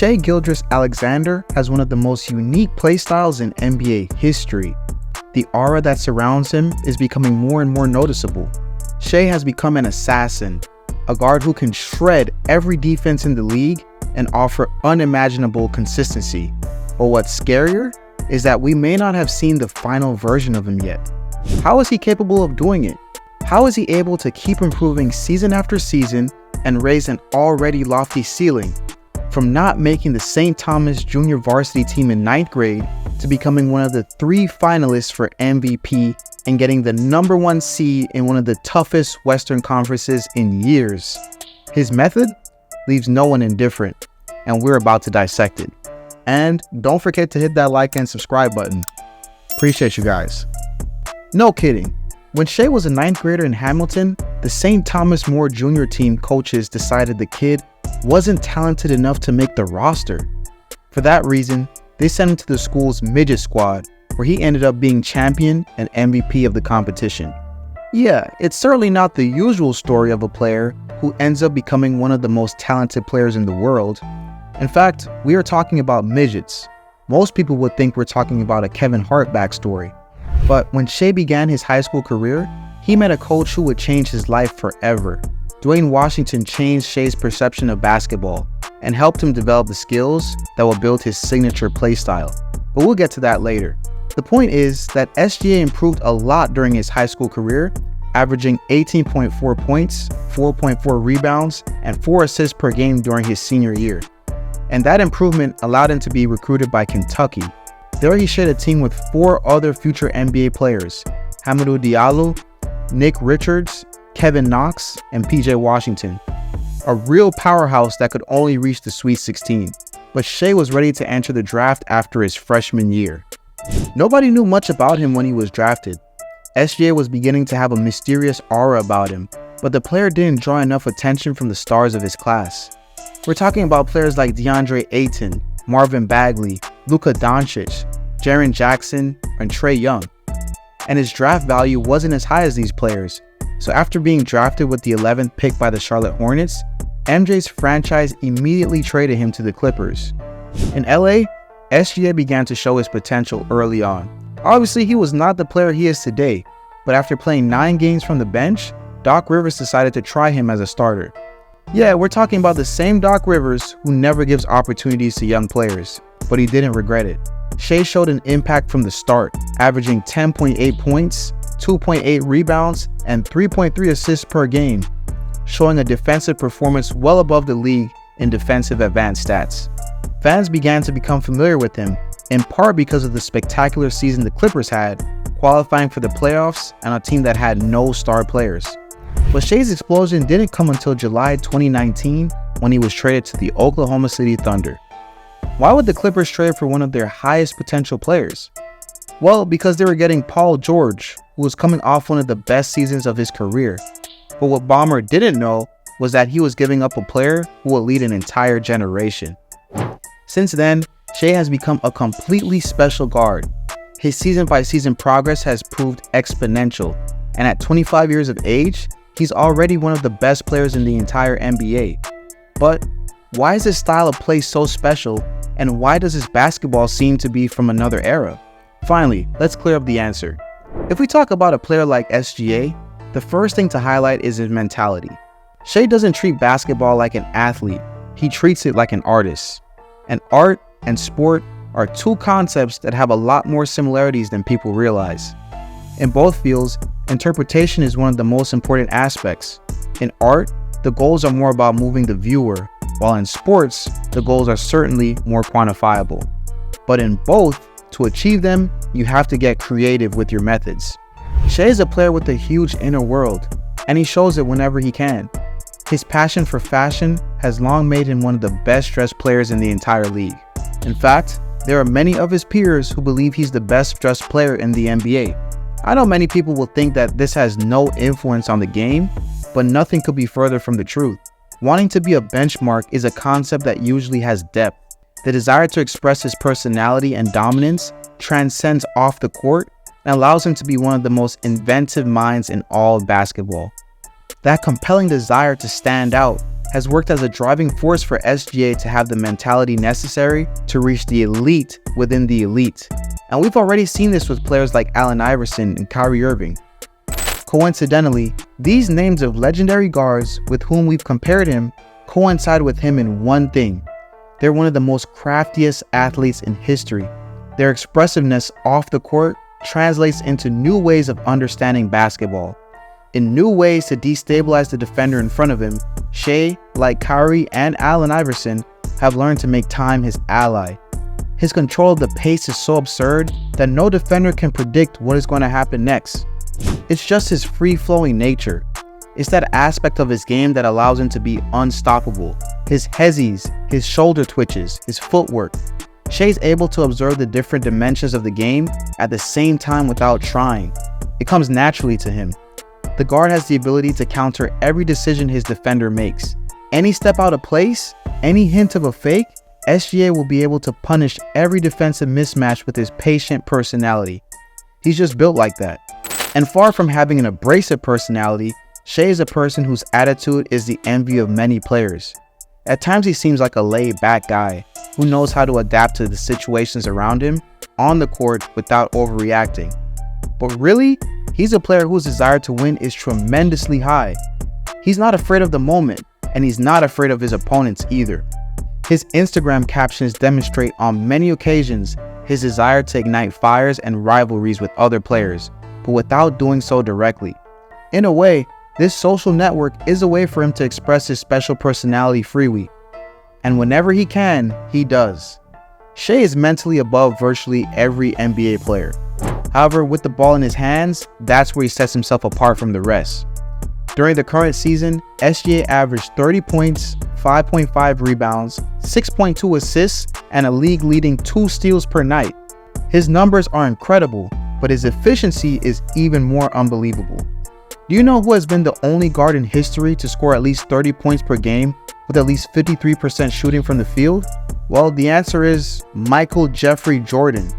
Shai Gilgeous Alexander has one of the most unique playstyles in NBA history. The aura that surrounds him is becoming more and more noticeable. Shai has become an assassin, a guard who can shred every defense in the league and offer unimaginable consistency. But what's scarier is that we may not have seen the final version of him yet. How is he capable of doing it? How is he able to keep improving season after season and raise an already lofty ceiling? From not making the St. Thomas Junior varsity team in 9th grade to becoming one of the 3 finalists for MVP and getting the #1 seed in one of the toughest Western conferences in years. His method leaves no one indifferent, and we're about to dissect it. And don't forget to hit that like and subscribe button. Appreciate you guys. No kidding. When Shai was a 9th grader in Hamilton, the St. Thomas More Junior team coaches decided the kid wasn't talented enough to make the roster. For that reason, they sent him to the school's midget squad, where he ended up being champion and MVP of the competition. Yeah, it's certainly not the usual story of a player who ends up becoming one of the most talented players in the world. In fact, we are talking about midgets. Most people would think we're talking about a Kevin Hart backstory. But when Shai began his high school career, he met a coach who would change his life forever. Dwayne Washington changed Shai's perception of basketball and helped him develop the skills that will build his signature playstyle. But we'll get to that later. The point is that SGA improved a lot during his high school career, averaging 18.4 points, 4.4 rebounds, and 4 assists per game during his senior year. And that improvement allowed him to be recruited by Kentucky. There he shared a team with 4 other future NBA players, Hamidou Diallo, Nick Richards, Kevin Knox, and PJ Washington. A real powerhouse that could only reach the Sweet 16. But Shai was ready to enter the draft after his freshman year. Nobody knew much about him when he was drafted. SGA was beginning to have a mysterious aura about him, but the player didn't draw enough attention from the stars of his class. We're talking about players like DeAndre Ayton, Marvin Bagley, Luka Doncic, Jaren Jackson, and Trae Young. And his draft value wasn't as high as these players. So after being drafted with the 11th pick by the Charlotte Hornets, MJ's franchise immediately traded him to the Clippers. In LA, SGA began to show his potential early on. Obviously, he was not the player he is today, but after playing 9 games from the bench, Doc Rivers decided to try him as a starter. Yeah, we're talking about the same Doc Rivers who never gives opportunities to young players, but he didn't regret it. Shai showed an impact from the start, averaging 10.8 points, 2.8 rebounds, and 3.3 assists per game, showing a defensive performance well above the league in defensive advanced stats. Fans began to become familiar with him, in part because of the spectacular season the Clippers had, qualifying for the playoffs and a team that had no star players. But Shai's explosion didn't come until July 2019 when he was traded to the Oklahoma City Thunder. Why would the Clippers trade for one of their highest potential players? Well, because they were getting Paul George, who was coming off one of the best seasons of his career. But what Ballmer didn't know was that he was giving up a player who will lead an entire generation. Since then, Shai has become a completely special guard. His season-by-season progress has proved exponential, and at 25 years of age, he's already one of the best players in the entire NBA. But why is his style of play so special, and why does his basketball seem to be from another era? Finally, let's clear up the answer. If we talk about a player like SGA, the first thing to highlight is his mentality. Shai doesn't treat basketball like an athlete, he treats it like an artist. And art and sport are 2 concepts that have a lot more similarities than people realize. In both fields, interpretation is one of the most important aspects. In art, the goals are more about moving the viewer, while in sports, the goals are certainly more quantifiable. But in both, to achieve them, you have to get creative with your methods. Shai is a player with a huge inner world, and he shows it whenever he can. His passion for fashion has long made him one of the best dressed players in the entire league. In fact, there are many of his peers who believe he's the best dressed player in the NBA. I know many people will think that this has no influence on the game, but nothing could be further from the truth. Wanting to be a benchmark is a concept that usually has depth. The desire to express his personality and dominance transcends off the court and allows him to be one of the most inventive minds in all of basketball. That compelling desire to stand out has worked as a driving force for SGA to have the mentality necessary to reach the elite within the elite. And we've already seen this with players like Allen Iverson and Kyrie Irving. Coincidentally, these names of legendary guards with whom we've compared him coincide with him in one thing. They're one of the most craftiest athletes in history. Their expressiveness off the court translates into new ways of understanding basketball. In new ways to destabilize the defender in front of him, Shai, like Kyrie and Allen Iverson, have learned to make time his ally. His control of the pace is so absurd that no defender can predict what is going to happen next. It's just his free-flowing nature. It's that aspect of his game that allows him to be unstoppable. His hezzies, his shoulder twitches, his footwork. Shai's able to observe the different dimensions of the game at the same time without trying. It comes naturally to him. The guard has the ability to counter every decision his defender makes. Any step out of place, any hint of a fake, SGA will be able to punish every defensive mismatch with his patient personality. He's just built like that. And far from having an abrasive personality, Shai is a person whose attitude is the envy of many players. At times he seems like a laid-back guy who knows how to adapt to the situations around him on the court without overreacting. But really, he's a player whose desire to win is tremendously high. He's not afraid of the moment, and he's not afraid of his opponents either. His Instagram captions demonstrate on many occasions his desire to ignite fires and rivalries with other players, but without doing so directly. In a way, this social network is a way for him to express his special personality freely. And whenever he can, he does. Shai is mentally above virtually every NBA player. However, with the ball in his hands, that's where he sets himself apart from the rest. During the current season, SGA averaged 30 points, 5.5 rebounds, 6.2 assists, and a league-leading 2 steals per night. His numbers are incredible, but his efficiency is even more unbelievable. Do you know who has been the only guard in history to score at least 30 points per game with at least 53% shooting from the field? Well, the answer is Michael Jeffrey Jordan.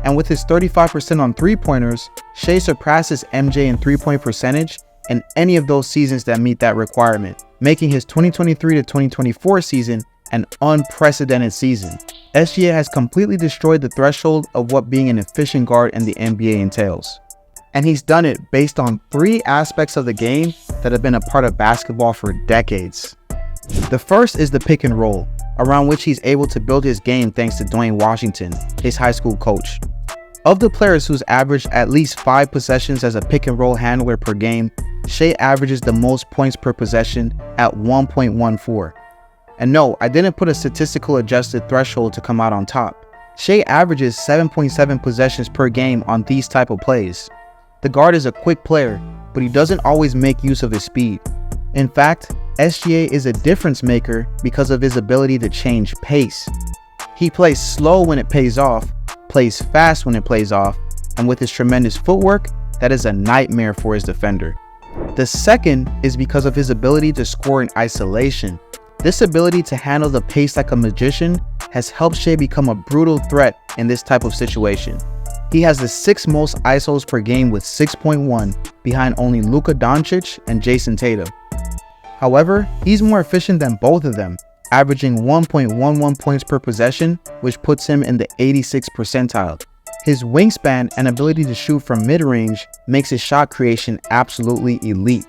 And with his 35% on three-pointers, Shai surpasses MJ in three-point percentage in any of those seasons that meet that requirement, making his 2023 to 2024 season an unprecedented season. SGA has completely destroyed the threshold of what being an efficient guard in the NBA entails. And he's done it based on 3 aspects of the game that have been a part of basketball for decades. The first is the pick and roll, around which he's able to build his game thanks to Dwayne Washington, his high school coach. Of the players who's averaged at least 5 possessions as a pick and roll handler per game, Shai averages the most points per possession at 1.14. And no, I didn't put a statistical adjusted threshold to come out on top. Shai averages 7.7 possessions per game on these type of plays. The guard is a quick player, but he doesn't always make use of his speed. In fact, SGA is a difference maker because of his ability to change pace. He plays slow when it pays off, plays fast when it plays off, and with his tremendous footwork, that is a nightmare for his defender. The second is because of his ability to score in isolation. This ability to handle the pace like a magician has helped Shai become a brutal threat in this type of situation. He has the 6th most ISOs per game with 6.1, behind only Luka Doncic and Jason Tatum. However, he's more efficient than both of them, averaging 1.11 points per possession, which puts him in the 86th percentile. His wingspan and ability to shoot from mid-range makes his shot creation absolutely elite.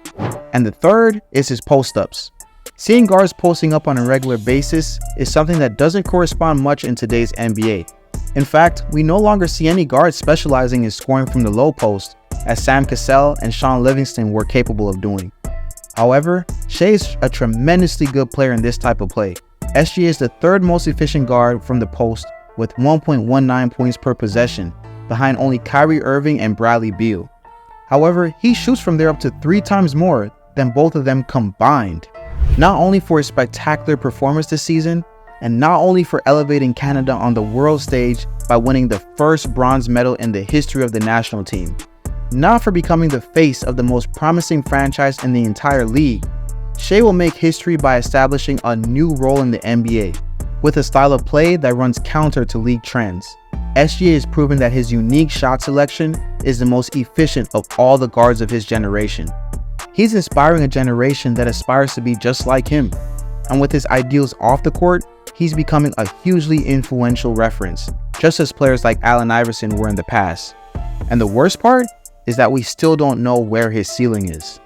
And the third is his post-ups. Seeing guards posting up on a regular basis is something that doesn't correspond much in today's NBA. In fact, we no longer see any guards specializing in scoring from the low post, as Sam Cassell and Sean Livingston were capable of doing. However, Shai is a tremendously good player in this type of play. SGA is the 3rd most efficient guard from the post with 1.19 points per possession, behind only Kyrie Irving and Bradley Beal. However, he shoots from there up to 3 times more than both of them combined. Not only for his spectacular performance this season, and not only for elevating Canada on the world stage by winning the first bronze medal in the history of the national team, not for becoming the face of the most promising franchise in the entire league, Shai will make history by establishing a new role in the NBA, with a style of play that runs counter to league trends. SGA has proven that his unique shot selection is the most efficient of all the guards of his generation. He's inspiring a generation that aspires to be just like him. And with his ideals off the court, he's becoming a hugely influential reference, just as players like Allen Iverson were in the past. And the worst part is that we still don't know where his ceiling is.